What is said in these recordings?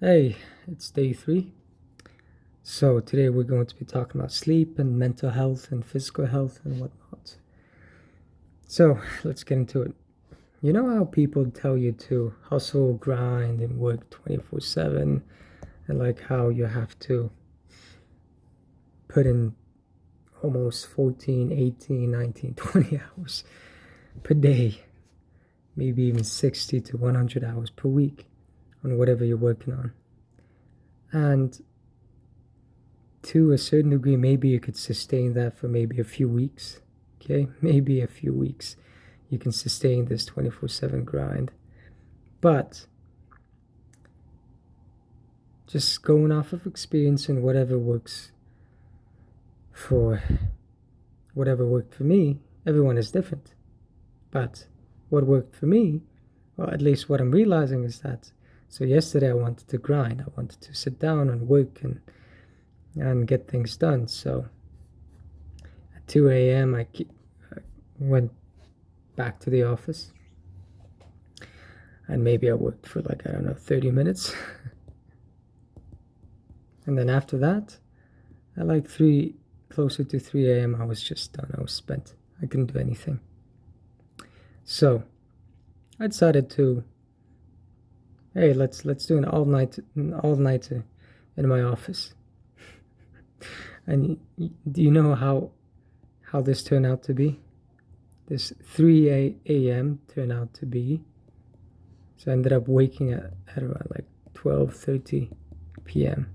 Hey, it's day 3. So today we're going to be talking about sleep and mental health and physical health and whatnot. So let's get into it. You know how people tell you to hustle, grind, and work 24/7, and like how you have to put in almost 14, 18, 19, 20 hours per day, maybe even 60 to 100 hours per week on whatever you're working on. And to a certain degree, maybe you could sustain that for maybe a few weeks. Okay, maybe a few weeks you can sustain this 24/7 grind. But just going off of experience and for whatever worked for me, everyone is different. But what worked for me, or at least what I'm realizing is that so yesterday I wanted to grind. I wanted to sit down and work and get things done. So at 2 a.m. I went back to the office, and maybe I worked for like, I don't know, 30 minutes. And then after that, at like closer to 3 a.m., I was just done. I was spent. I couldn't do anything. So I decided to, hey, let's do an all nighter in my office. And do you know how this turned out to be? This 3 a.m. turned out to be. So I ended up waking at around like 12:30 p.m.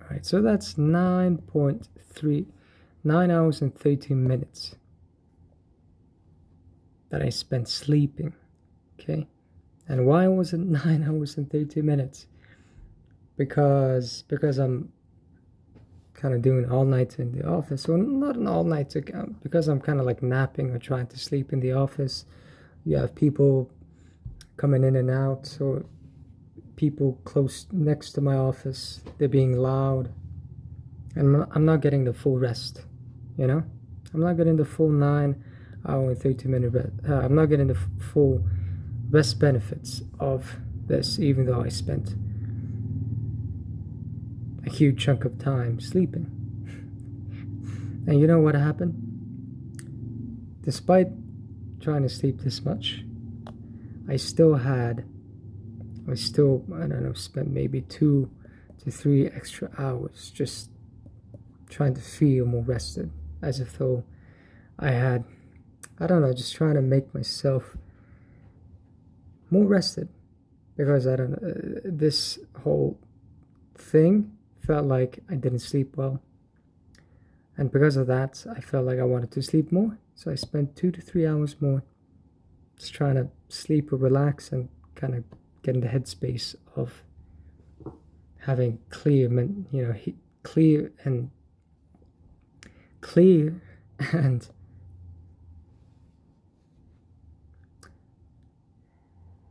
All right, so that's 9 hours and 13 minutes that I spent sleeping. Okay, and why was it 9 hours and 13 minutes? Because I'm kind of doing all night in the office. Well, not an all night, because I'm kind of like napping or trying to sleep in the office. You have people coming in and out, so people close next to my office, they're being loud, and I'm not getting the full rest. You know, I'm not getting the full 9 hour and 30 minute rest. I'm not getting the full rest benefits of this, even though I spent a huge chunk of time sleeping. And you know what happened? Despite trying to sleep this much, I still, I don't know, spent maybe 2 to 3 extra hours just trying to feel more rested, as if though I had, I don't know, just trying to make myself more rested, because I don't know, this whole thing felt like I didn't sleep well, and because of that I felt like I wanted to sleep more, so I spent 2 to 3 hours more just trying to sleep or relax and kind of get in the headspace of having clear and clear and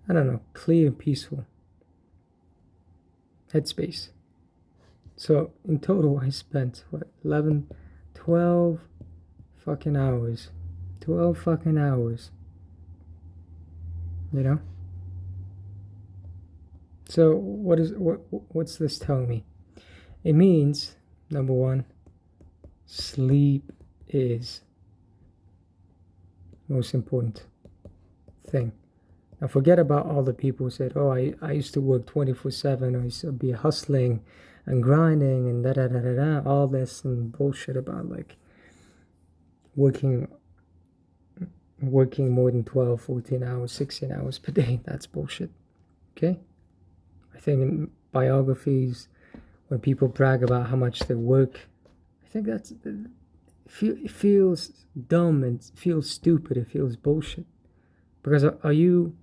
I don't know, clear and peaceful headspace. So in total, I spent what, 11, 12 fucking hours. 12 fucking hours. You know? So what's this telling me? It means, number one, sleep is most important thing. Now forget about all the people who said, "Oh, I used to work 24/7. I used to be hustling and grinding and da da da da da." All this and bullshit about like working working more than 12, 14 hours, 16 hours per day. That's bullshit. Okay? I think in biographies, when people brag about how much they work, I think it feels dumb and feels stupid. It feels bullshit. Because are you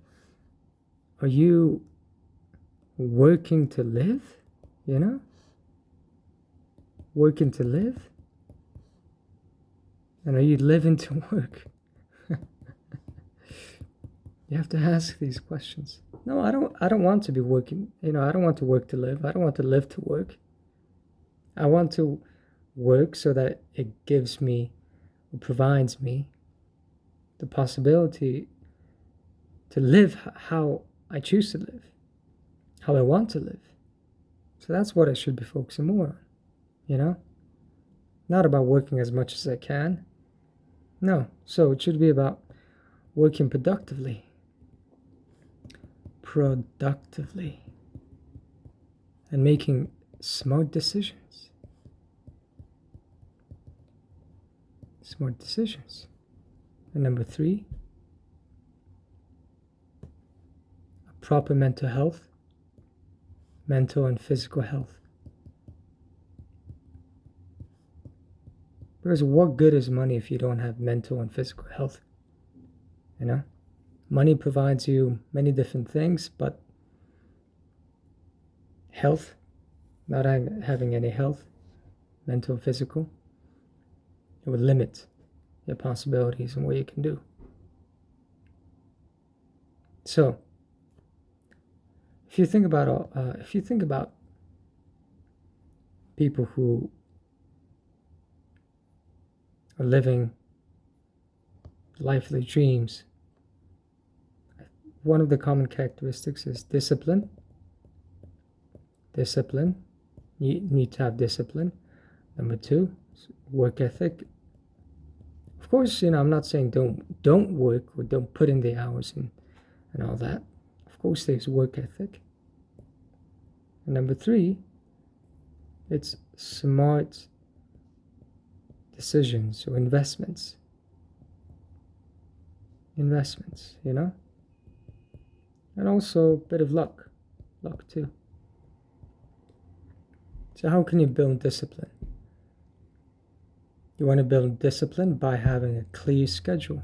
working to live? You know? Working to live? And are you living to work? You have to ask these questions. No, I don't want to be working. I don't want to work to live. I don't want to live to work. I want to work so that it gives me, it provides me the possibility to live how I choose to live, how I want to live. So that's what I should be focusing more on, you know? Not about working as much as I can. No. So it should be about working productively. And making smart decisions. And number 3, a proper mental health, mental and physical health. Because what good is money if you don't have mental and physical health? You know? Money provides you many different things, but health, not having any health, mental, physical, it will limit your possibilities and what you can do. So, if you think about people who are living the life of their dreams, one of the common characteristics is discipline. You need to have discipline. Number 2, work ethic. Of course, I'm not saying don't work or don't put in the hours and all that. Of course, there's work ethic. And number 3, it's smart decisions or investments, and also a bit of luck too. So how can you build discipline? You want to build discipline by having a clear schedule.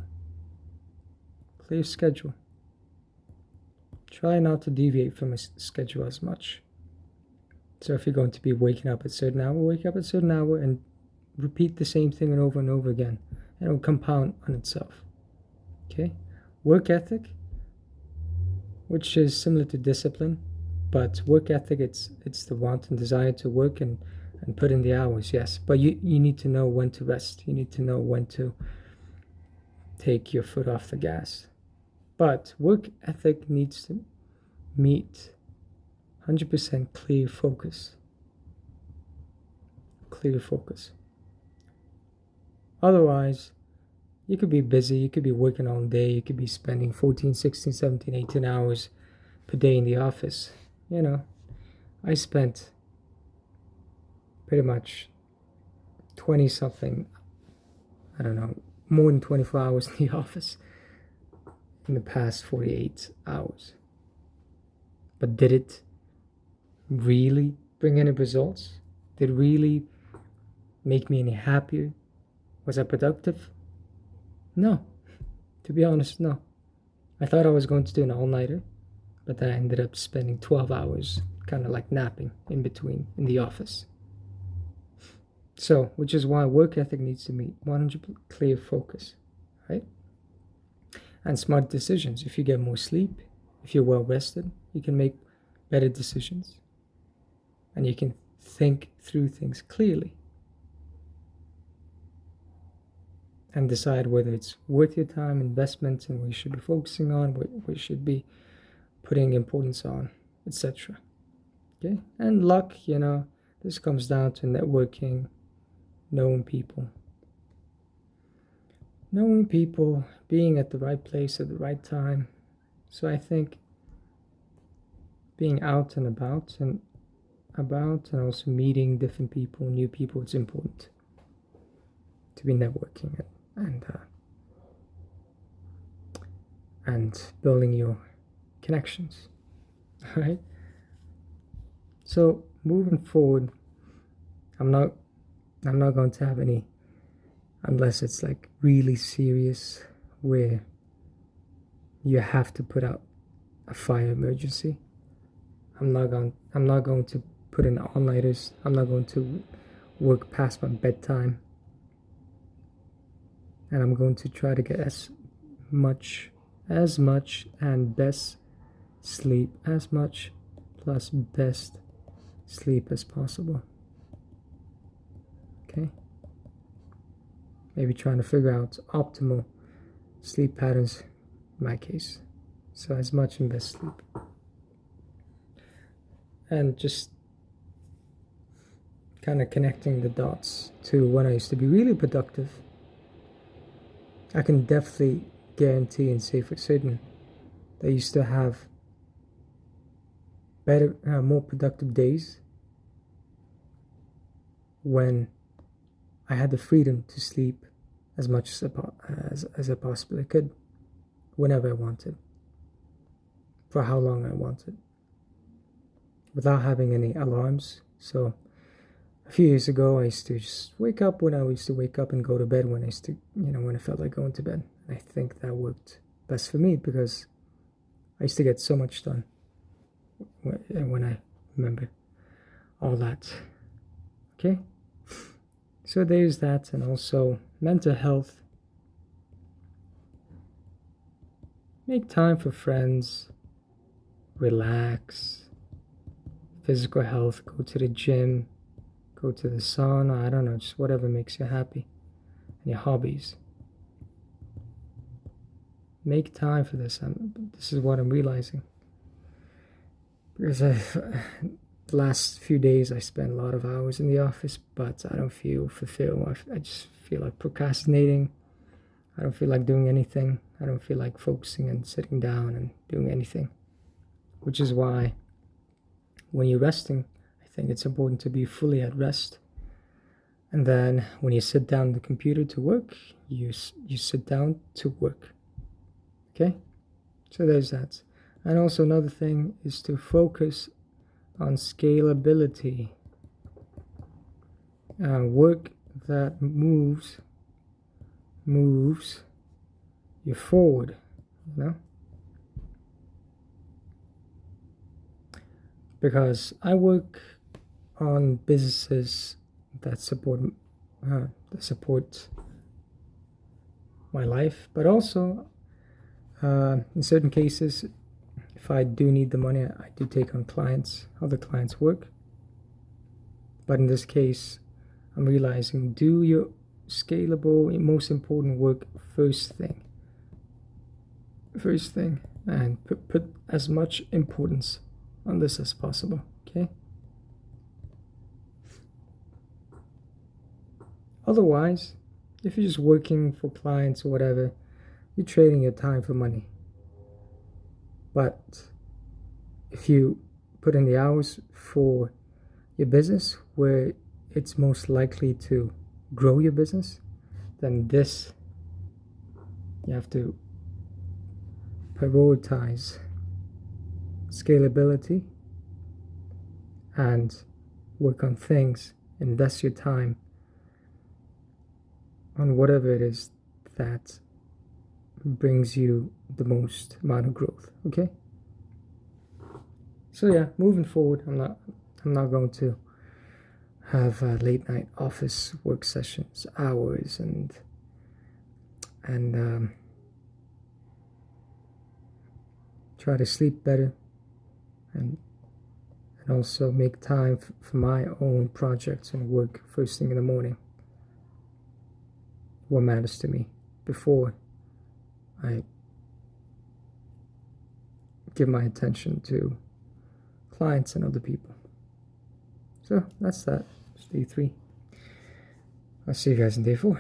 Try not to deviate from a schedule as much. So if you're going to be waking up at a certain hour, wake up at a certain hour and repeat the same thing over and over again. And it will compound on itself. Okay? Work ethic, which is similar to discipline, but work ethic, it's the want and desire to work and put in the hours, yes. But you need to know when to rest. You need to know when to take your foot off the gas. But work ethic needs to meet 100% clear focus. Otherwise, you could be busy, you could be working all day, you could be spending 14, 16, 17, 18 hours per day in the office. I spent pretty much 20 something, I don't know, more than 24 hours in the office in the past 48 hours. But did it really bring any results? Did it really make me any happier? Was I productive? No. To be honest, no. I thought I was going to do an all-nighter, but I ended up spending 12 hours kind of like napping in between in the office. So, which is why work ethic needs to meet 100% clear focus, right? And smart decisions. If you get more sleep, if you're well rested, you can make better decisions. And you can think through things clearly. And decide whether it's worth your time, investments, and what you should be focusing on, what you should be putting importance on, etc. Okay? And luck, this comes down to networking, knowing people, being at the right place at the right time. So I think being out and about and also meeting different people, new people, it's important to be networking and building your connections. All right. So moving forward, I'm not going to have any, unless it's like really serious where you have to put out a fire emergency. I'm not going to put in all-nighters. I'm not going to work past my bedtime. And I'm going to try to get as much and best sleep, as much plus best sleep as possible. Okay? Maybe trying to figure out optimal sleep patterns in my case. So as much and best sleep. And just kind of connecting the dots to when I used to be really productive, I can definitely guarantee and say for certain that I used to have better, more productive days when I had the freedom to sleep as much as I possibly could, whenever I wanted, for how long I wanted, without having any alarms. So a few years ago, I used to just wake up when I used to wake up and go to bed when I used to, when I felt like going to bed. And I think that worked best for me because I used to get so much done when I remember all that. Okay? So there's that, and also mental health. Make time for friends, relax, physical health, go to the gym, go to the sauna, I don't know, just whatever makes you happy. And your hobbies. Make time for this. This is what I'm realizing. Because the last few days I spent a lot of hours in the office, but I don't feel fulfilled. I just feel like procrastinating. I don't feel like doing anything. I don't feel like focusing and sitting down and doing anything. Which is why when you're resting, I think it's important to be fully at rest. And then when you sit down at the computer to work, you sit down to work. Okay? So there's that. And also another thing is to focus on scalability. Work that moves you forward, because I work on businesses that support my life, but also in certain cases, if I do need the money, I do take on clients, other clients' work. But in this case, I'm realizing, do your scalable, most important work first thing, and put as much importance on this as possible. Okay. Otherwise, if you're just working for clients or whatever, you're trading your time for money. But if you put in the hours for your business, where it's most likely to grow your business, then you have to prioritize scalability and work on things, invest your time on whatever it is that brings you the most amount of growth. Okay? So yeah, moving forward, I'm not going to have late night office work sessions, hours, and try to sleep better, and also make time for my own projects and work first thing in the morning. What matters to me before I give my attention to clients and other people. So that's that. It's day 3. I'll see you guys in day 4.